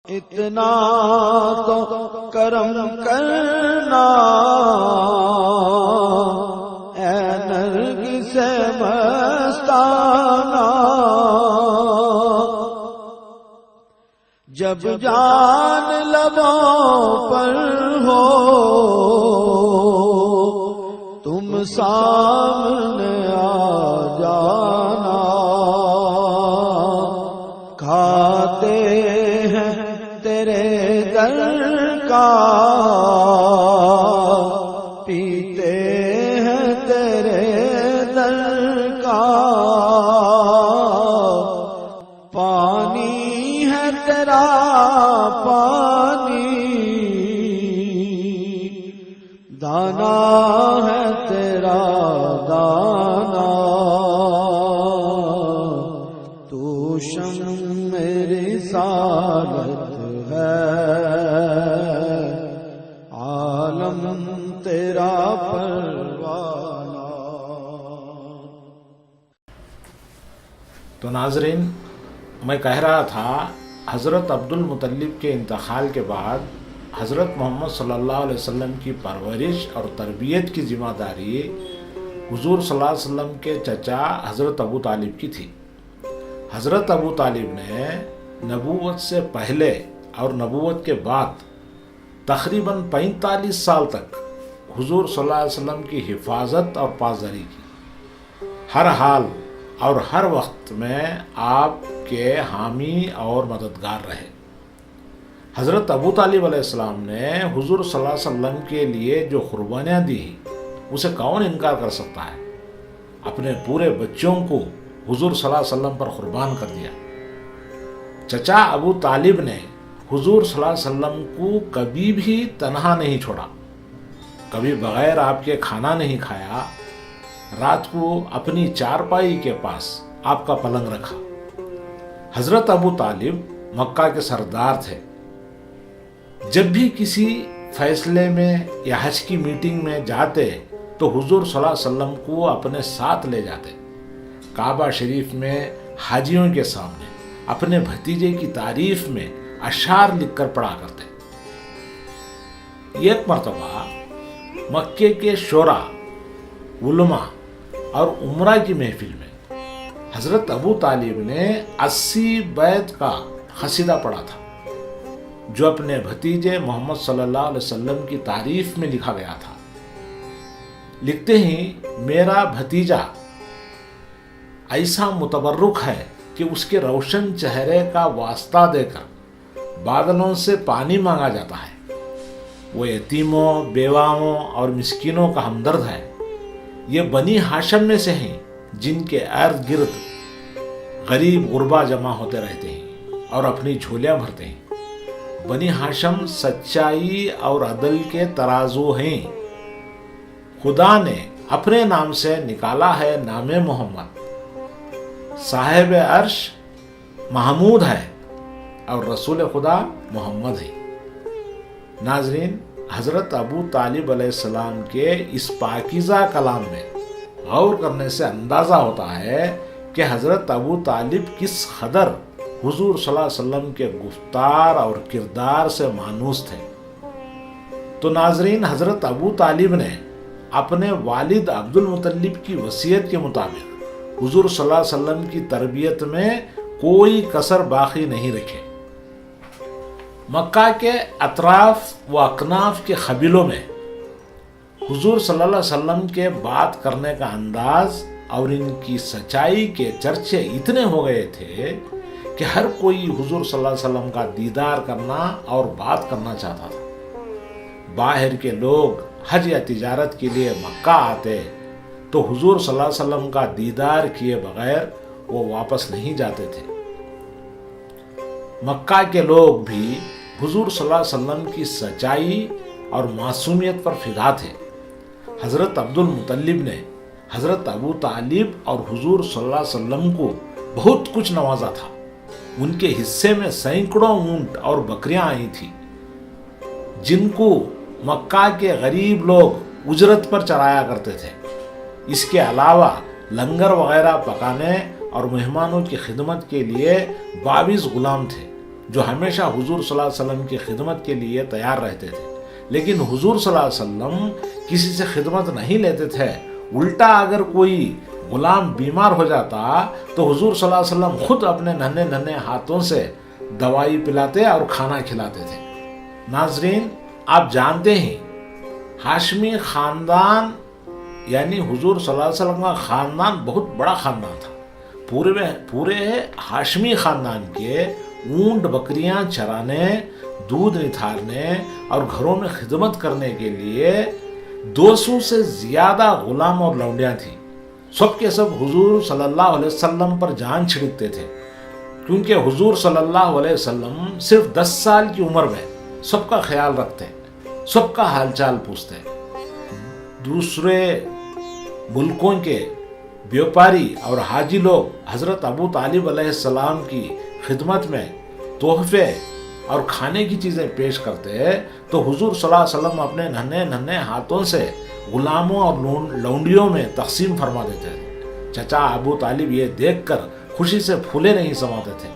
اتنا تو کرم کرنا اے نرگس مستانہ، جب جان لبوں پر ہو تم سامنے آ جانا، کھاتے ہیں تیرے در کا پیتے ہیں تیرے در کا، پانی ہے تیرا پانی، دانا ہے تیرا دانا، تو شمع رسالت ہے، عالم تیرا پروانہ۔ تو ناظرین، میں کہہ رہا تھا حضرت عبد المطلب کے انتقال کے بعد حضرت محمد صلی اللہ علیہ وسلم کی پرورش اور تربیت کی ذمہ داری حضور صلی اللہ علیہ وسلم کے چچا حضرت ابو طالب کی تھی۔ حضرت ابو طالب نے نبوت سے پہلے اور نبوت کے بعد تقریباً 45 سال تک حضور صلی اللہ علیہ وسلم کی حفاظت اور پاسداری کی، ہر حال اور ہر وقت میں آپ کے حامی اور مددگار رہے۔ حضرت ابو طالب علیہ السلام نے حضور صلی اللہ علیہ وسلم کے لیے جو قربانیاں دی اسے کون انکار کر سکتا ہے؟ اپنے پورے بچوں کو حضور صلی اللہ علیہ وسلم پر قربان کر دیا۔ چچا ابو طالب نے حضور صلی اللہ علیہ وسلم کو کبھی بھی تنہا نہیں چھوڑا، کبھی بغیر آپ کے کھانا نہیں کھایا، رات کو اپنی چارپائی کے پاس آپ کا پلنگ رکھا۔ حضرت ابو طالب مکہ کے سردار تھے، جب بھی کسی فیصلے میں یا حج کی میٹنگ میں جاتے تو حضور صلی اللہ علیہ وسلم کو اپنے ساتھ لے جاتے، کعبہ شریف میں حاجیوں کے سامنے اپنے بھتیجے کی تعریف میں اشعار لکھ کر پڑھا کرتے۔ ایک مرتبہ مکے کے شورا، علماء اور عمرہ کی محفل میں حضرت ابو طالب نے 80 بیت کا قصیدہ پڑھا تھا، جو اپنے بھتیجے محمد صلی اللہ علیہ وسلم کی تعریف میں لکھا گیا تھا۔ لکھتے ہی میرا بھتیجا ایسا متبرک ہے کہ اس کے روشن چہرے کا واسطہ دے کر بادلوں سے پانی مانگا جاتا ہے، وہ یتیموں، بیواؤں اور مسکینوں کا ہمدرد ہے۔ یہ بنی ہاشم میں سے ہیں جن کے ارد گرد غریب غربا جمع ہوتے رہتے ہیں اور اپنی جھولیاں بھرتے ہیں۔ بنی ہاشم سچائی اور عدل کے ترازو ہیں۔ خدا نے اپنے نام سے نکالا ہے نام محمد، صاحب عرش محمود ہے اور رسول خدا محمد ہے۔ ناظرین، حضرت ابو طالب علیہ السلام کے اس پاکیزہ کلام میں غور کرنے سے اندازہ ہوتا ہے کہ حضرت ابو طالب کس قدر حضور صلی اللہ علیہ وسلم کے گفتار اور کردار سے مانوس تھے۔ تو ناظرین، حضرت ابو طالب نے اپنے والد عبد المطلب کی وصیت کے مطابق حضور صلی اللہ علیہ وسلم کی تربیت میں کوئی کسر باقی نہیں رکھے۔ مکہ کے اطراف و اکناف کے قبیلوں میں حضور صلی اللہ علیہ وسلم کے بات کرنے کا انداز اور ان کی سچائی کے چرچے اتنے ہو گئے تھے کہ ہر کوئی حضور صلی اللہ علیہ وسلم کا دیدار کرنا اور بات کرنا چاہتا تھا۔ باہر کے لوگ حج یا تجارت کے لیے مکہ آتے تو حضور صلی اللہ علیہ وسلم کا دیدار کیے بغیر وہ واپس نہیں جاتے تھے۔ مکہ کے لوگ بھی حضور صلی اللہ علیہ وسلم کی سچائی اور معصومیت پر فدا تھے۔ حضرت عبد المطلب نے حضرت ابو طالب اور حضور صلی اللہ علیہ وسلم کو بہت کچھ نوازا تھا۔ ان کے حصے میں سینکڑوں اونٹ اور بکریاں آئی تھیں جن کو مکہ کے غریب لوگ اجرت پر چرایا کرتے تھے۔ اس کے علاوہ لنگر وغیرہ پکانے اور مہمانوں کی خدمت کے لیے 22 غلام تھے جو ہمیشہ حضور صلی اللہ علیہ وسلم کی خدمت کے لیے تیار رہتے تھے، لیکن حضور صلی اللہ علیہ وسلم کسی سے خدمت نہیں لیتے تھے. الٹا اگر کوئی غلام بیمار ہو جاتا تو حضور صلی اللہ علیہ وسلم خود اپنے ننھے ننھے ہاتھوں سے دوائی پلاتے اور کھانا کھلاتے تھے. ناظرین، آپ جانتے ہیں ہاشمی خاندان یعنی حضور صلی اللہ علیہ وسلم کا خاندان بہت بڑا خاندان تھا. پورے ہاشمی خاندان کے اونٹ بکریاں چرانے، دودھ نتھارنے اور گھروں میں خدمت کرنے کے لیے 200 سے زیادہ غلام اور لونڈیاں تھیں. سب کے سب حضور صلی اللہ علیہ وسلم پر جان چھڑکتے تھے، کیونکہ حضور صلی اللہ علیہ وسلم صرف 10 سال کی عمر میں سب کا خیال رکھتے، سب کا حال چال پوچھتے. دوسرے ملکوں کے بیوپاری اور حاجی لوگ حضرت ابو طالب علیہ السلام کی خدمت میں تحفے اور کھانے کی چیزیں پیش کرتے تو حضور صلی اللہ علیہ وسلم اپنے ننھے ننھے ہاتھوں سے غلاموں اور لونڈیوں میں تقسیم فرما دیتے تھے. چچا ابو طالب یہ دیکھ کر خوشی سے پھولے نہیں سماتے تھے.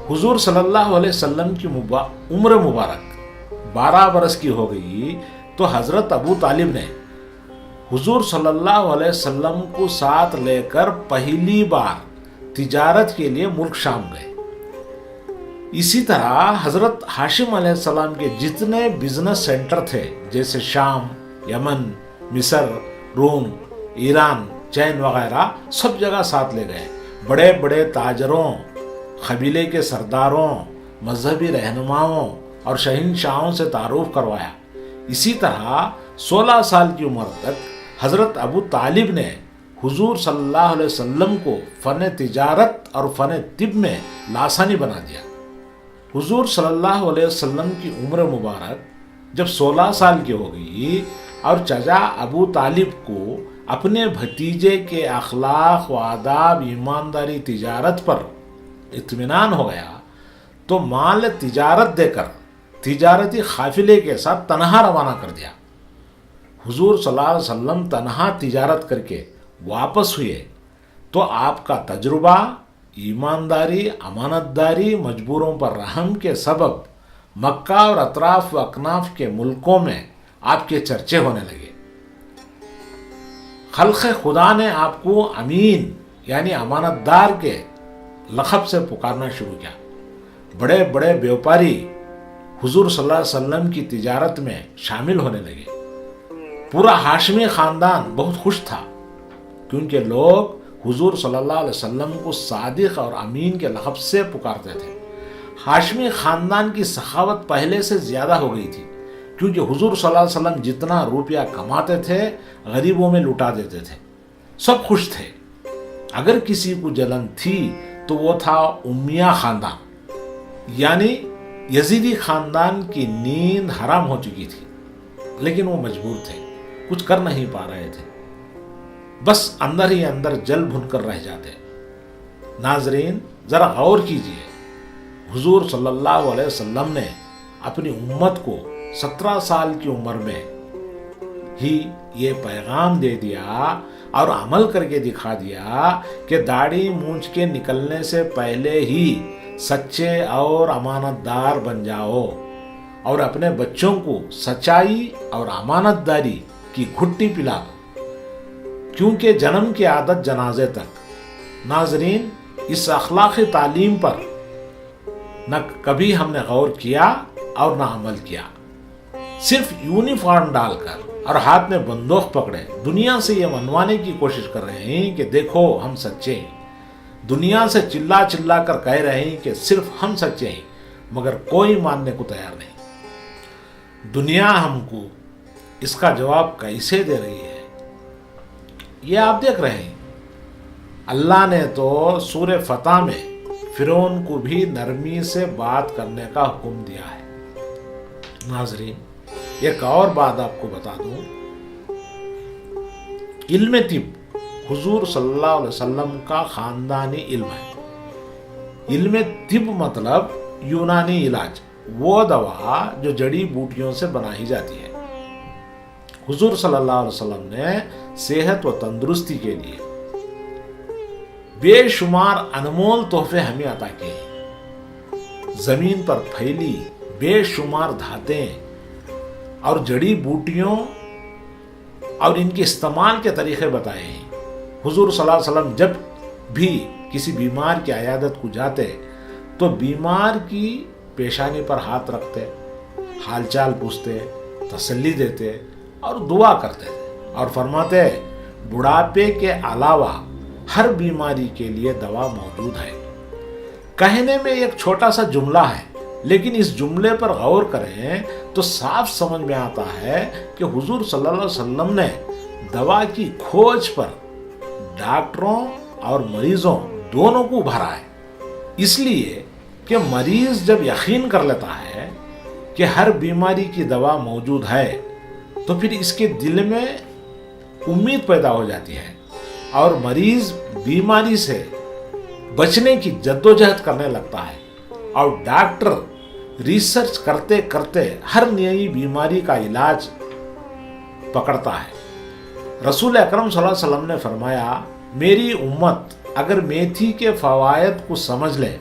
حضور صلی اللہ علیہ وسلم کی عمر مبارک 12 برس کی ہو گئی تو حضرت ابو طالب نے حضور صلی اللہ علیہ وسلم کو ساتھ لے کر پہلی بار تجارت کے لیے ملک شام گئے. اسی طرح حضرت ہاشم علیہ السلام کے جتنے بزنس سینٹر تھے جیسے شام، یمن، مصر، روم، ایران، چین وغیرہ سب جگہ ساتھ لے گئے. بڑے بڑے تاجروں، قبیلے کے سرداروں، مذہبی رہنماؤں اور شہنشاہوں سے تعارف کروایا. اسی طرح 16 سال کی عمر تک حضرت ابو طالب نے حضور صلی اللہ علیہ وسلم کو فن تجارت اور فن طب میں لاسانی بنا دیا. حضور صلی اللہ علیہ وسلم کی عمر مبارک جب 16 سال کی ہو گئی اور چچا ابو طالب کو اپنے بھتیجے کے اخلاق و آداب، ایمانداری، تجارت پر اطمینان ہو گیا تو مال تجارت دے کر تجارتی قافلے کے ساتھ تنہا روانہ کر دیا. حضور صلی اللہ علیہ وسلم تنہا تجارت کر کے واپس ہوئے تو آپ کا تجربہ، ایمانداری، امانت داری، مجبوروں پر رحم کے سبب مکہ اور اطراف و اکناف کے ملکوں میں آپ کے چرچے ہونے لگے. خلق خدا نے آپ کو امین یعنی امانت دار کے لقب سے پکارنا شروع کیا. بڑے بڑے بیوپاری حضور صلی اللہ علیہ وسلم کی تجارت میں شامل ہونے لگے. پورا ہاشمی خاندان بہت خوش تھا کیونکہ لوگ حضور صلی اللہ علیہ وسلم کو صادق اور امین کے لقب سے پکارتے تھے. ہاشمی خاندان کی سخاوت پہلے سے زیادہ ہو گئی تھی کیونکہ حضور صلی اللہ علیہ وسلم جتنا روپیہ کماتے تھے غریبوں میں لٹا دیتے تھے. سب خوش تھے. اگر کسی کو جلن تھی تو وہ تھا امیہ خاندان یعنی یزیدی خاندان کی نیند حرام ہو چکی تھی، لیکن وہ مجبور تھے، کچھ کر نہیں پا رہے تھے، بس اندر ہی اندر جل بھن کر رہ جاتے. ناظرین ذرا غور کیجئے، حضور صلی اللہ علیہ وسلم نے اپنی امت کو 17 سال کی عمر میں ہی یہ پیغام دے دیا اور عمل کر کے دکھا دیا کہ داڑھی مونچھ کے نکلنے سے پہلے ہی سچے اور امانت دار بن جاؤ اور اپنے بچوں کو سچائی اور امانت داری کی گھٹی پلا دو، کیونکہ جنم کی عادت جنازے تک. ناظرین اس اخلاقی تعلیم پر نہ کبھی ہم نے غور کیا اور نہ عمل کیا. صرف یونیفارم ڈال کر اور ہاتھ میں بندوق پکڑے دنیا سے یہ منوانے کی کوشش کر رہے ہیں کہ دیکھو ہم سچے ہیں. دنیا سے چلا چلا کر کہہ رہے ہیں کہ صرف ہم سچے ہیں، مگر کوئی ماننے کو تیار نہیں. دنیا ہم کو اس کا جواب کیسے دے رہی ہے یہ آپ دیکھ رہے ہیں. اللہ نے تو سورہ فتح میں فرعون کو بھی نرمی سے بات کرنے کا حکم دیا ہے. ناظرین ایک اور بات آپ کو بتا دوں، علم طب حضور صلی اللہ علیہ وسلم کا خاندانی علم ہے. علم طب مطلب یونانی علاج، وہ دوا جو جڑی بوٹیوں سے بنائی جاتی ہے. حضور صلی اللہ علیہ وسلم نے صحت و تندرستی کے لیے بے شمار انمول تحفے ہمیں عطا کیے ہیں. زمین پر پھیلی بے شمار دھاتیں اور جڑی بوٹیوں اور ان کے استعمال کے طریقے بتائے ہیں۔ حضور صلی اللہ علیہ وسلم جب بھی کسی بیمار کی عیادت کو جاتے تو بیمار کی پیشانی پر ہاتھ رکھتے، حال چال پوچھتے، تسلی دیتے اور دعا کرتے اور فرماتے بڑھاپے کے علاوہ ہر بیماری کے لیے دوا موجود ہے۔ کہنے میں ایک چھوٹا سا جملہ ہے، لیکن اس جملے پر غور کریں تو صاف سمجھ میں آتا ہے کہ حضور صلی اللہ علیہ وسلم نے دوا کی کھوج پر ڈاکٹروں اور مریضوں دونوں کو ابھارا ہے، اس لیے کہ مریض جب یقین کر لیتا ہے کہ ہر بیماری کی دوا موجود ہے تو پھر اس کے دل میں امید پیدا ہو جاتی ہے اور مریض بیماری سے بچنے کی جدوجہد کرنے لگتا ہے اور ڈاکٹر ریسرچ کرتے کرتے ہر نئی بیماری کا علاج پکڑتا ہے۔ رسول اکرم صلی اللہ علیہ وسلم نے فرمایا میری امت اگر میتھی کے فوائد کو سمجھ لے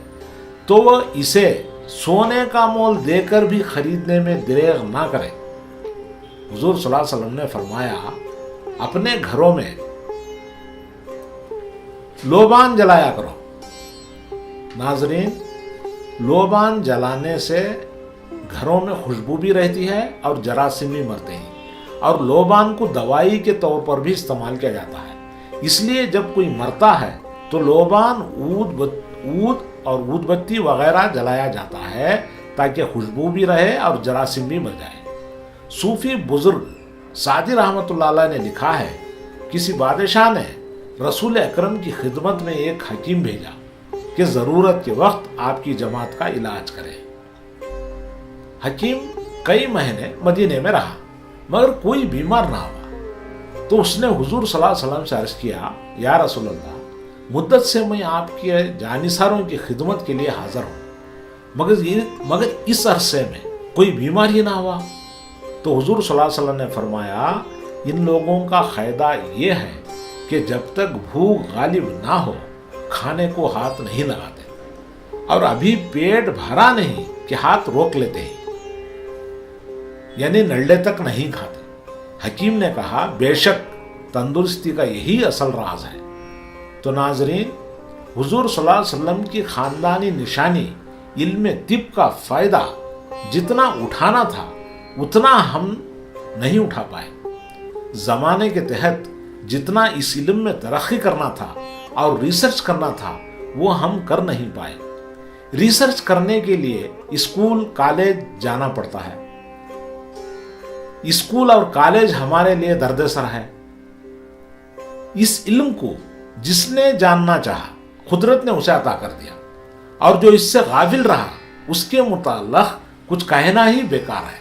تو وہ اسے سونے کا مول دے کر بھی خریدنے میں دریغ نہ کرے۔ حضور صلی اللہ علیہ وسلم نے فرمایا اپنے گھروں میں لوبان جلایا کرو۔ ناظرین، لوبان جلانے سے گھروں میں خوشبو بھی رہتی ہے اور جراثیم بھی مرتے ہیں، اور لوبان کو دوائی کے طور پر بھی استعمال کیا جاتا ہے۔ اس لیے جب کوئی مرتا ہے تو لوبان، عود اور عود بتی وغیرہ جلایا جاتا ہے تاکہ خوشبو بھی رہے اور جراثیم بھی مر جائے۔ صوفی بزرگ سعدی رحمۃ اللہ علیہ نے لکھا ہے کسی بادشاہ نے رسول اکرم کی خدمت میں ایک حکیم بھیجا کہ ضرورت کے وقت آپ کی جماعت کا علاج کرے۔ حکیم کئی مہینے مدینے میں رہا مگر کوئی بیمار نہ ہوا، تو اس نے حضور صلی اللہ علیہ وسلم سے عرض کیا یا رسول اللہ، مدت سے میں آپ کے جانثاروں کی خدمت کے لیے حاضر ہوں مگر اس عرصے میں کوئی بیمار ہی نہ ہوا۔ تو حضور صلی اللہ علیہ وسلم نے فرمایا ان لوگوں کا قاعدہ یہ ہے کہ جب تک بھوک غالب نہ ہو کھانے کو ہاتھ نہیں لگاتے، اور ابھی پیٹ بھرا نہیں کہ ہاتھ روک لیتے ہیں، یعنی نلڈے تک نہیں کھاتے۔ حکیم نے کہا بے شک تندرستی کا یہی اصل راز ہے۔ تو ناظرین، حضور صلی اللہ علیہ وسلم کی خاندانی نشانی علم طب کا فائدہ جتنا اٹھانا تھا اتنا ہم نہیں اٹھا پائے۔ زمانے کے تحت جتنا اس علم میں ترقی کرنا تھا اور ریسرچ کرنا تھا وہ ہم کر نہیں پائے۔ ریسرچ کرنے کے لیے اسکول کالج جانا پڑتا ہے۔ اسکول اور کالج ہمارے لیے درد سر ہے۔ اس علم کو جس نے جاننا چاہا قدرت نے اسے عطا کر دیا، اور جو اس سے غافل رہا اس کے متعلق کچھ کہنا ہی بیکار ہے۔